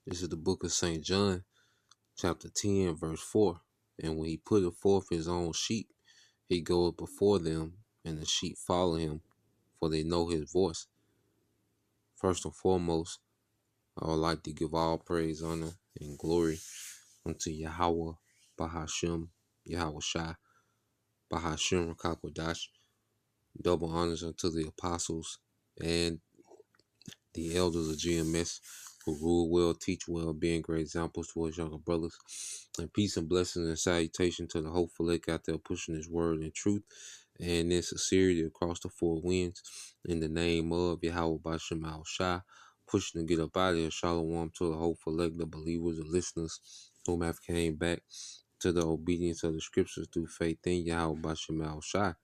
This is the book of St. John, chapter 10, verse 4. And when he putteth forth his own sheep, he goeth before them, and the sheep follow him, for they know his voice. First and foremost, I would like to give all praise, honor, and glory unto Yahweh, Bahashem, YAHAWASHI, Bahashem, Rakakwadash. Double honors unto the apostles and the elders of GMS who rule well, teach well, being great examples towards younger brothers. And peace and blessings and salutation to the hopeful lake out there pushing his word in truth and in sincerity across the four winds. In the name of Yahweh Bashem Al Shai, pushing to get up out of here. Shalom to the hopeful lake, the believers, the listeners whom have came back to the obedience of the scriptures through faith in Yahweh Bashem Al Shai.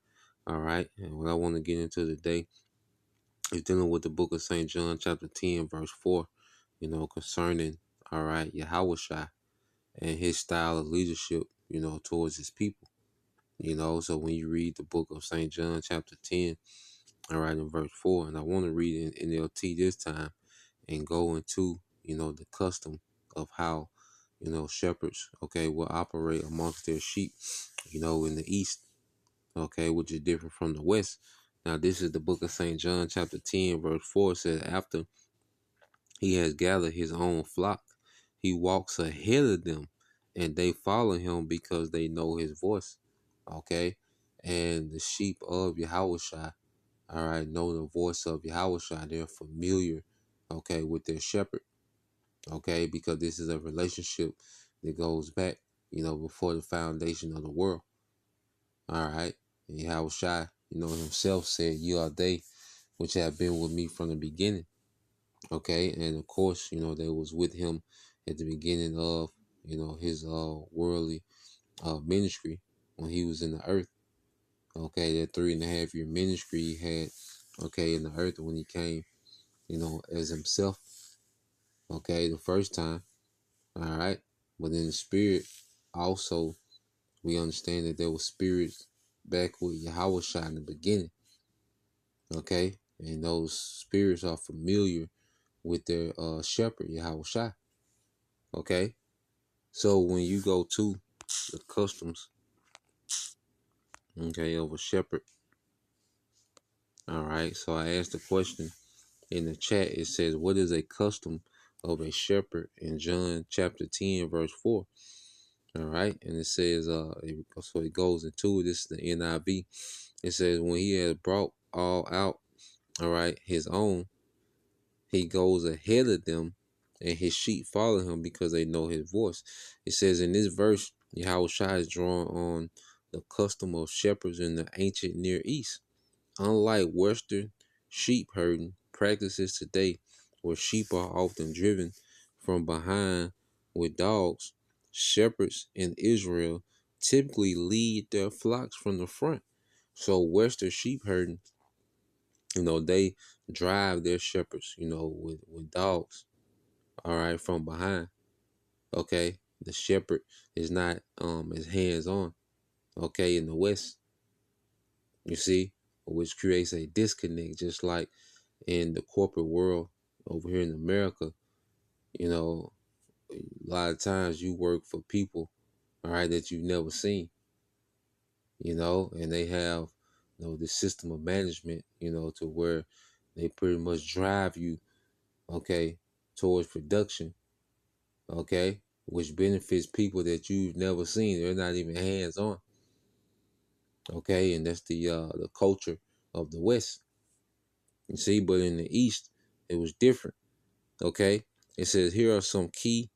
All right, and what I want to get into today is dealing with the book of St. John, chapter 10, verse 4, concerning, all right, Yahawashi and his style of leadership, towards his people. So when you read the book of St. John, chapter 10, all right, in verse 4, and I want to read in NLT this time and go into, the custom of how, shepherds, okay, will operate amongst their sheep, in the east, okay, which is different from the west. Now, this is the book of St. John, chapter 10, verse 4. It says, after he has gathered his own flock, he walks ahead of them, and they follow him because they know his voice, okay? And the sheep of Yahawashi, all right, know the voice of Yahawashi. They're familiar, okay, with their shepherd, okay? Because this is a relationship that goes back, before the foundation of the world, all right? And Yahawashi, himself said, "You are they which have been with me from the beginning." Okay, and of course, they was with him at the beginning of, his worldly ministry when he was in the earth. Okay, that 3.5 year ministry he had, okay, in the earth when he came, as himself. Okay, the first time, all right, but in the spirit, also we understand that there was spirits back with Yahweh in the beginning. Okay, and those spirits are familiar with their shepherd Yahweh. Okay, so when you go to the customs, okay, of a shepherd, all right. So I asked the question in the chat. It says, "What is a custom of a shepherd?" In John chapter 10, verse 4. All right, and it says, so it goes into it. This is the NIV. It says, when he has brought all out, all right, his own, he goes ahead of them, and his sheep follow him because they know his voice. It says in this verse, Yahushua is drawn on the custom of shepherds in the ancient Near East. Unlike Western sheep herding practices today, where sheep are often driven from behind with dogs, shepherds in Israel typically lead their flocks from the front. So Western sheep herding, they drive their shepherds, with dogs, all right, from behind. Okay, the shepherd is not as hands on, okay, in the West, you see, which creates a disconnect, just like in the corporate world over here in America. A lot of times you work for people, all right, that you've never seen, and they have, this system of management, to where they pretty much drive you, okay, towards production, okay, which benefits people that you've never seen. They're not even hands on, okay, and that's the culture of the West, you see. But in the East, it was different, okay. It says here are some key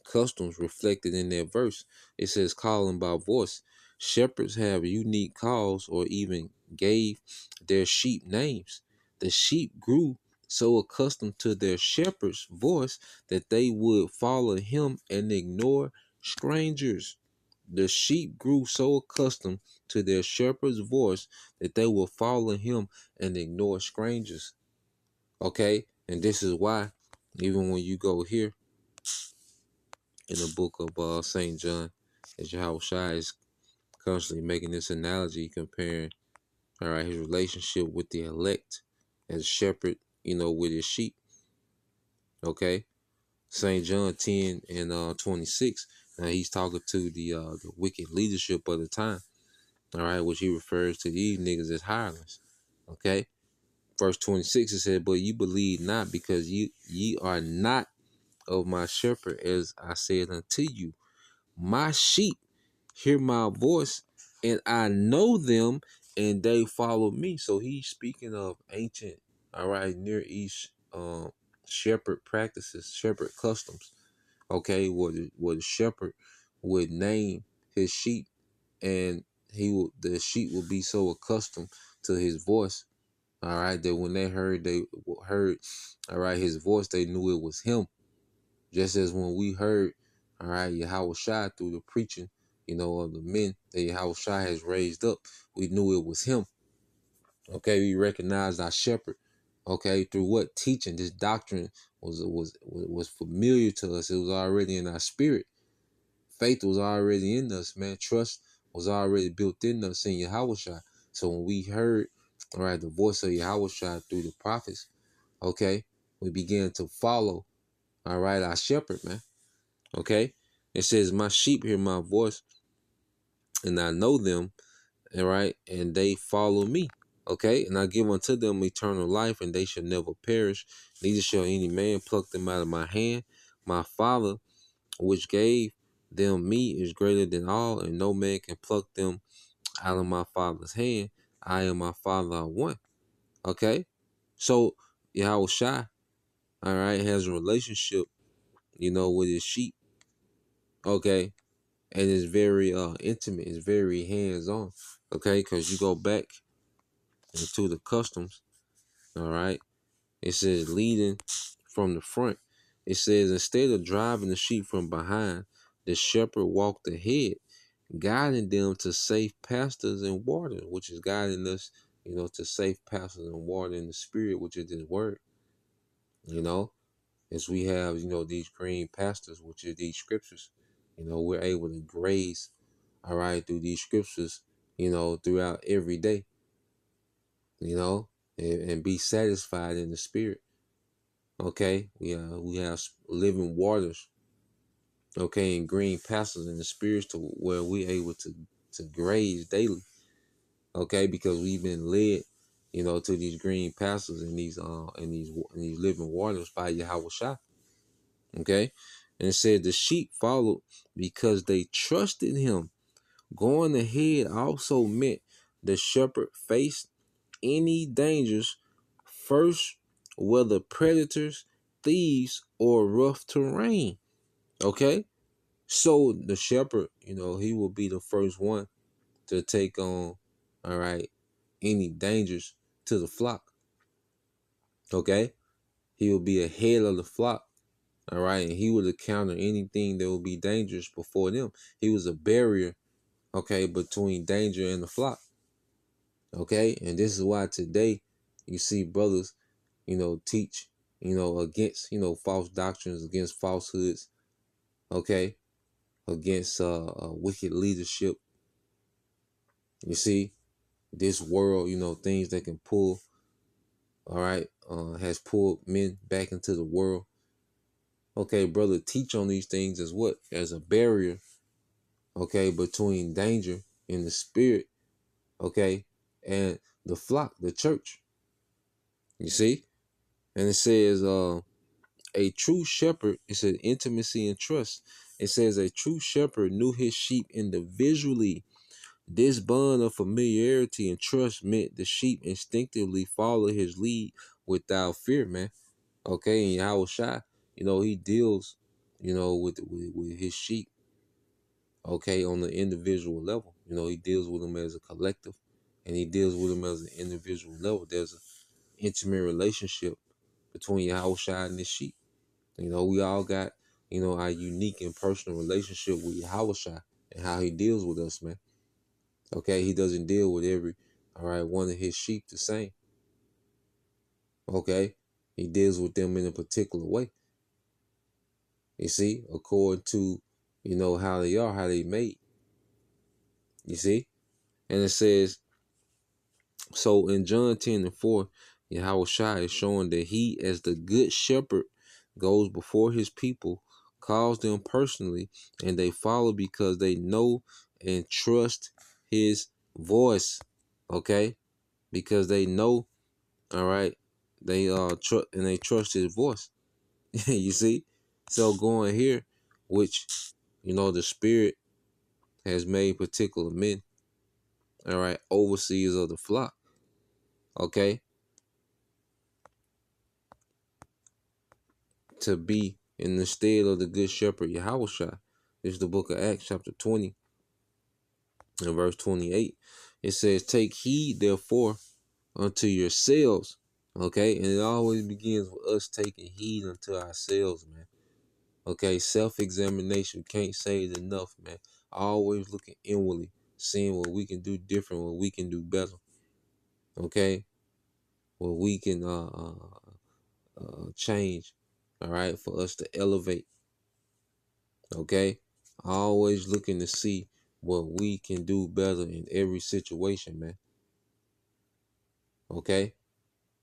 customs reflected in that verse. It says calling by voice. Shepherds have unique calls or even gave their sheep names. The sheep grew so accustomed to their shepherd's voice that they would follow him and ignore strangers. The sheep grew so accustomed to their shepherd's voice that they will follow him and ignore strangers. Okay? And this is why, even when you go here in the book of St. John, as Yahushua is constantly making this analogy, comparing, all right, his relationship with the elect as a shepherd, with his sheep. Okay? St. John 10 and 26. Now he's talking to the wicked leadership of the time. All right, which he refers to these niggas as hirelings. Okay. Verse 26 it said, but you believe not, because ye are not of my shepherd, as I said unto you. My sheep hear my voice, and I know them, and they follow me. So he's speaking of ancient, all right, Near East shepherd practices, shepherd customs. Okay, where the shepherd would name his sheep, and the sheep would be so accustomed to his voice, all right, that when they heard, all right, his voice, they knew it was him. Just as when we heard, all right, YAHAWASHI through the preaching, of the men that YAHAWASHI has raised up, we knew it was him. Okay, we recognized our shepherd. Okay, through what teaching? This doctrine was familiar to us. It was already in our spirit. Faith was already in us, man. Trust was already built in us in YAHAWASHI. So when we heard, all right, the voice of YAHAWASHI through the prophets, okay, we began to follow, all right, our shepherd, man. Okay, it says, my sheep hear my voice, and I know them, all right, and they follow me. Okay, and I give unto them eternal life, and they shall never perish, neither shall any man pluck them out of my hand. My Father, which gave them me, is greater than all, and no man can pluck them out of my Father's hand. I and my Father are one. Okay, so Yahushua, all right, has a relationship, with his sheep. Okay, and it's very intimate. It's very hands on. Okay, because you go back into the customs. All right, it says leading from the front. It says instead of driving the sheep from behind, the shepherd walked ahead, guiding them to safe pastures and water, which is guiding us, to safe pastures and water in the spirit, which is His word. As we have, these green pastures, which are these scriptures. We're able to graze, all right, through these scriptures, throughout every day, you know, and be satisfied in the spirit. Okay, we have living waters, okay, and green pastures in the spirits to where we're able to graze daily. Okay, because we've been led, to these green pastures and these living waters by Yahweh. Okay, and it said the sheep followed because they trusted him. Going ahead also meant the shepherd faced any dangers first, whether predators, thieves, or rough terrain. Okay, so the shepherd, he will be the first one to take on, all right, any dangers to the flock. Okay, he will be ahead of the flock. All right, and he would encounter anything that would be dangerous before them. He was a barrier, okay, between danger and the flock. Okay, and this is why today you see brothers, teach, against, false doctrines, against falsehoods, okay, against wicked leadership. You see, this world, things that can pull, all right, has pulled men back into the world. Okay, brother, teach on these things as what? As a barrier, okay, between danger in the spirit, okay, and the flock, the church. You see? And it says, a true shepherd, it says intimacy and trust. It says a true shepherd knew his sheep individually. This bond of familiarity and trust meant the sheep instinctively follow his lead without fear, man. Okay, and Yahweh Shai, he deals, with his sheep, okay, on the individual level. He deals with them as a collective, and he deals with them as an individual level. There's an intimate relationship between Yahweh Shai and his sheep. We all got, our unique and personal relationship with Yahweh Shai and how he deals with us, man. Okay, he doesn't deal with every, all right, one of his sheep the same. Okay, he deals with them in a particular way. You see, according to, how they are, how they made. You see, and it says, so in John 10 and 4, Yahweh Shai is showing that he, as the good shepherd, goes before his people, calls them personally, and they follow because they know and trust his voice. Okay? Because they know, all right, they and they trust his voice. You see? So going here, which the spirit has made particular men, all right, overseers of the flock, okay, to be in the stead of the good shepherd YAHAWASHI. This is the book of Acts, chapter 20, and verse 28. It says, "Take heed, therefore, unto yourselves." Okay, and it always begins with us taking heed unto ourselves, man. Okay, self-examination. Can't say it enough, man. Always looking inwardly, seeing what we can do different, what we can do better. Okay, what we can change. All right, for us to elevate. Okay, always looking to see what we can do better in every situation, man. Okay,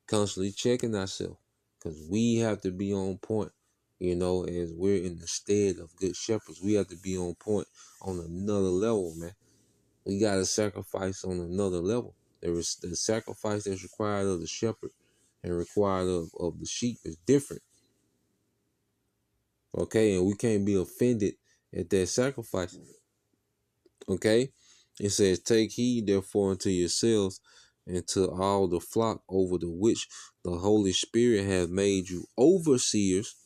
constantly checking ourselves because we have to be on point. As we're in the stead of good shepherds, we have to be on point on another level, man. We got to sacrifice on another level. There is the sacrifice that's required of the shepherd and required of the sheep is different. Okay, and we can't be offended at that sacrifice. Okay, it says, "Take heed therefore unto yourselves and to all the flock over the which the Holy Spirit hath made you overseers."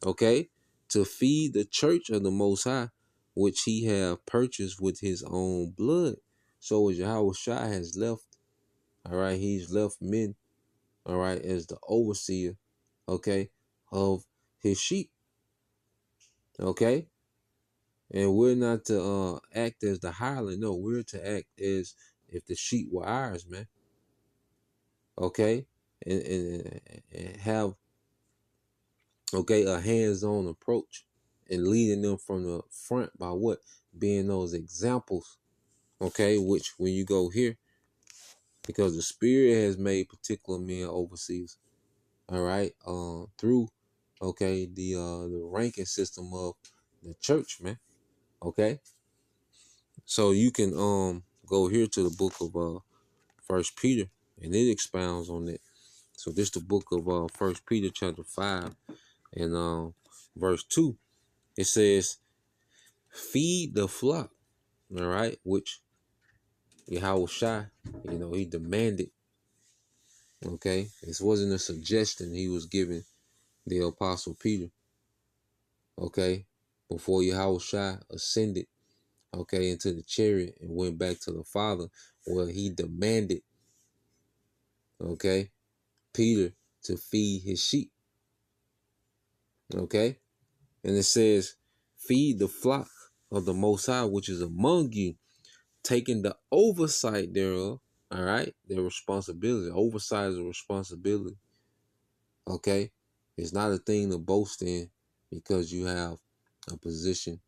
Okay, to feed the church of the Most High, which he have purchased with his own blood. So as Yahawashi has left, all right, he's left men, all right, as the overseer, okay, of his sheep. Okay, and we're not to act as the hireling. No, we're to act as if the sheep were ours, man. Okay, and have a hands-on approach and leading them from the front by what being those examples. Okay, which when you go here, because the Spirit has made particular men overseas. All right, through the ranking system of the church, man. Okay, so you can go here to the book of First Peter, and it expounds on it. So this the book of First Peter chapter 5 and verse 2. It says, "Feed the flock," all right, which Yahweh he demanded. Okay, this wasn't a suggestion he was giving the apostle Peter. Okay, before Yahweh ascended, okay, into the chariot and went back to the Father, well, he demanded, okay, Peter to feed his sheep. Okay, and it says, "Feed the flock of the Most High, which is among you, taking the oversight thereof." All right, their responsibility. Oversight is a responsibility. Okay, it's not a thing to boast in because you have a position,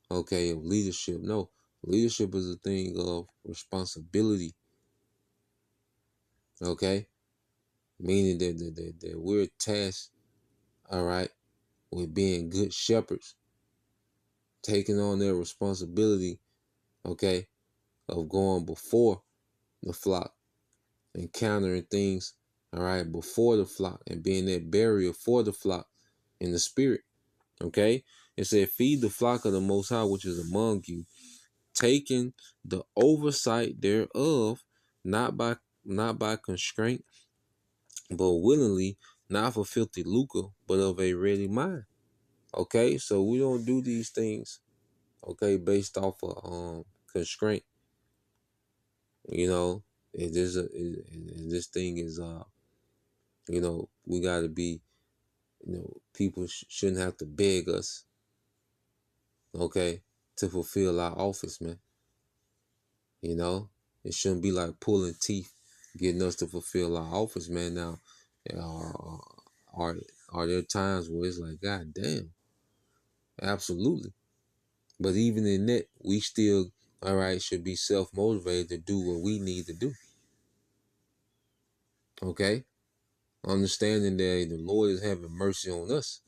okay, of leadership. No, leadership is a thing of responsibility. Okay, meaning that we're tasked, all right, with being good shepherds, taking on their responsibility, okay, of going before the flock, encountering things, all right, before the flock, and being that barrier for the flock in the spirit. Okay, it said, "Feed the flock of the Most High, which is among you, taking the oversight thereof, not by constraint, but willingly, not for filthy lucre, but of a ready mind." Okay, so we don't do these things, okay, based off of constraint. This thing is we got to be, people shouldn't have to beg us, okay, to fulfill our office, man. It shouldn't be like pulling teeth, getting us to fulfill our office, man. Now, uh, are are there times where it's like, God damn, absolutely. But even in that, we still, all right, should be self-motivated to do what we need to do. Okay? Understanding that the Lord is having mercy on us.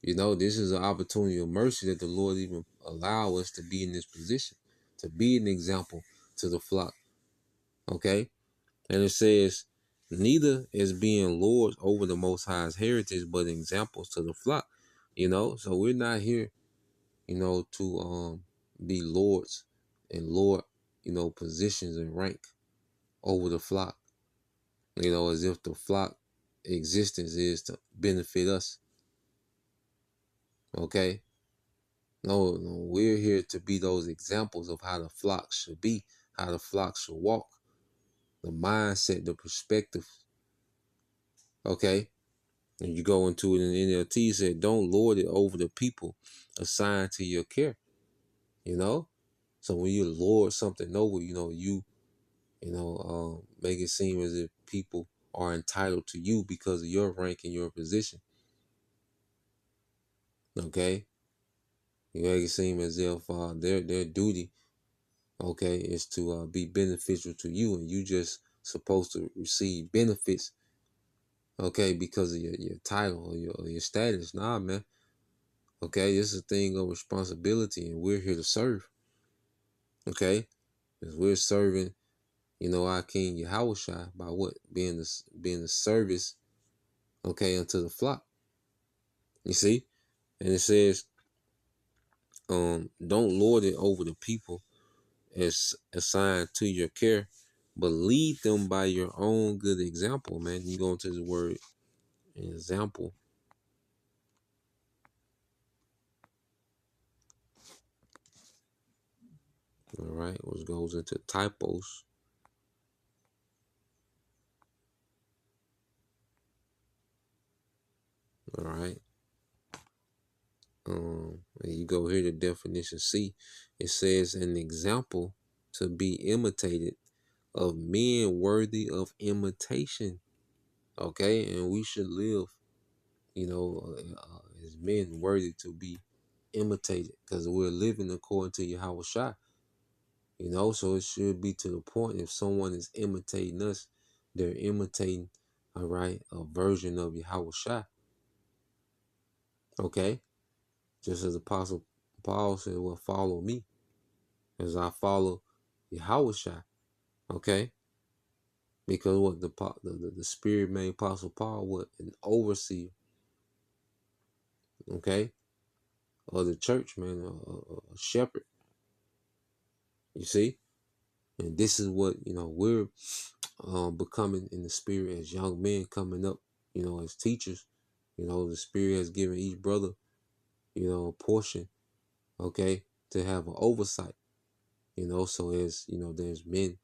You know, this is an opportunity of mercy that the Lord even allow us to be in this position, to be an example to the flock. Okay? And it says, neither as being lords over the Most High's heritage, but examples to the flock. You know, so we're not here, you know, to be lords and lord, you know, positions and rank over the flock. You know, as if the flock existence is to benefit us. Okay? No, no, we're here to be those examples of how the flock should be, how the flock should walk, the mindset, the perspective. Okay? And you go into it in NLT, it said, don't lord it over the people assigned to your care. You know? So when you lord something over, you know, make it seem as if people are entitled to you because of your rank and your position. Okay? You make it seem as if their duty, okay, is to be beneficial to you, and you just supposed to receive benefits, okay, because of your title or your status. Nah, man. Okay, this is a thing of responsibility, and we're here to serve. Okay, because we're serving, you know, our King YAHAWASHI by what being the service, okay, unto the flock. You see, and it says, don't lord it over the people as assigned to your care, but lead them by your own good example, man. You go into the word example. All right, which goes into typos. All right. And you go here to definition C. It says an example to be imitated of men worthy of imitation. Okay, and we should live, you know, as men worthy to be imitated because we're living according to Yahawashi. You know, so it should be to the point if someone is imitating us, they're imitating, all right, a version of Yahawashi. Okay, just as Apostle Paul said, well, follow me as I follow Yahawashi. Okay, because what the Spirit made Apostle Paul what an overseer. Okay, of the church, man, a shepherd. You see, and this is what we're becoming in the Spirit as young men coming up. You know, as teachers. You know, the Spirit has given each brother, you know, a portion. Okay, to have an oversight. You know, so as there's men,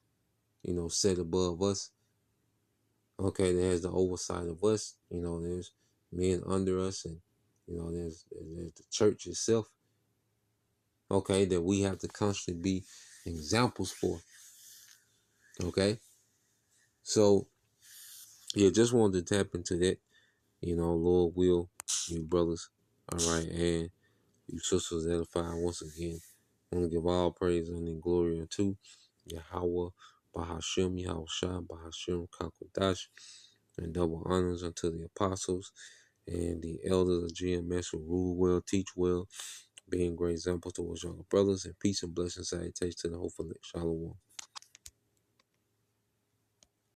set above us. Okay, that has the oversight of us. You know, there's men under us, and there's the church itself. Okay, that we have to constantly be examples for. Okay, so yeah, just wanted to tap into that. You know, Lord will, you brothers, all right, and you sisters edify once again. I want to give all praise and glory unto Yahweh, Bahashem, Yahushua, Bahashem, Kakodash, and double honors unto the apostles and the elders of GMS who rule well, teach well, being great examples towards younger brothers, and peace and blessings salutation to the hopeful Shalom.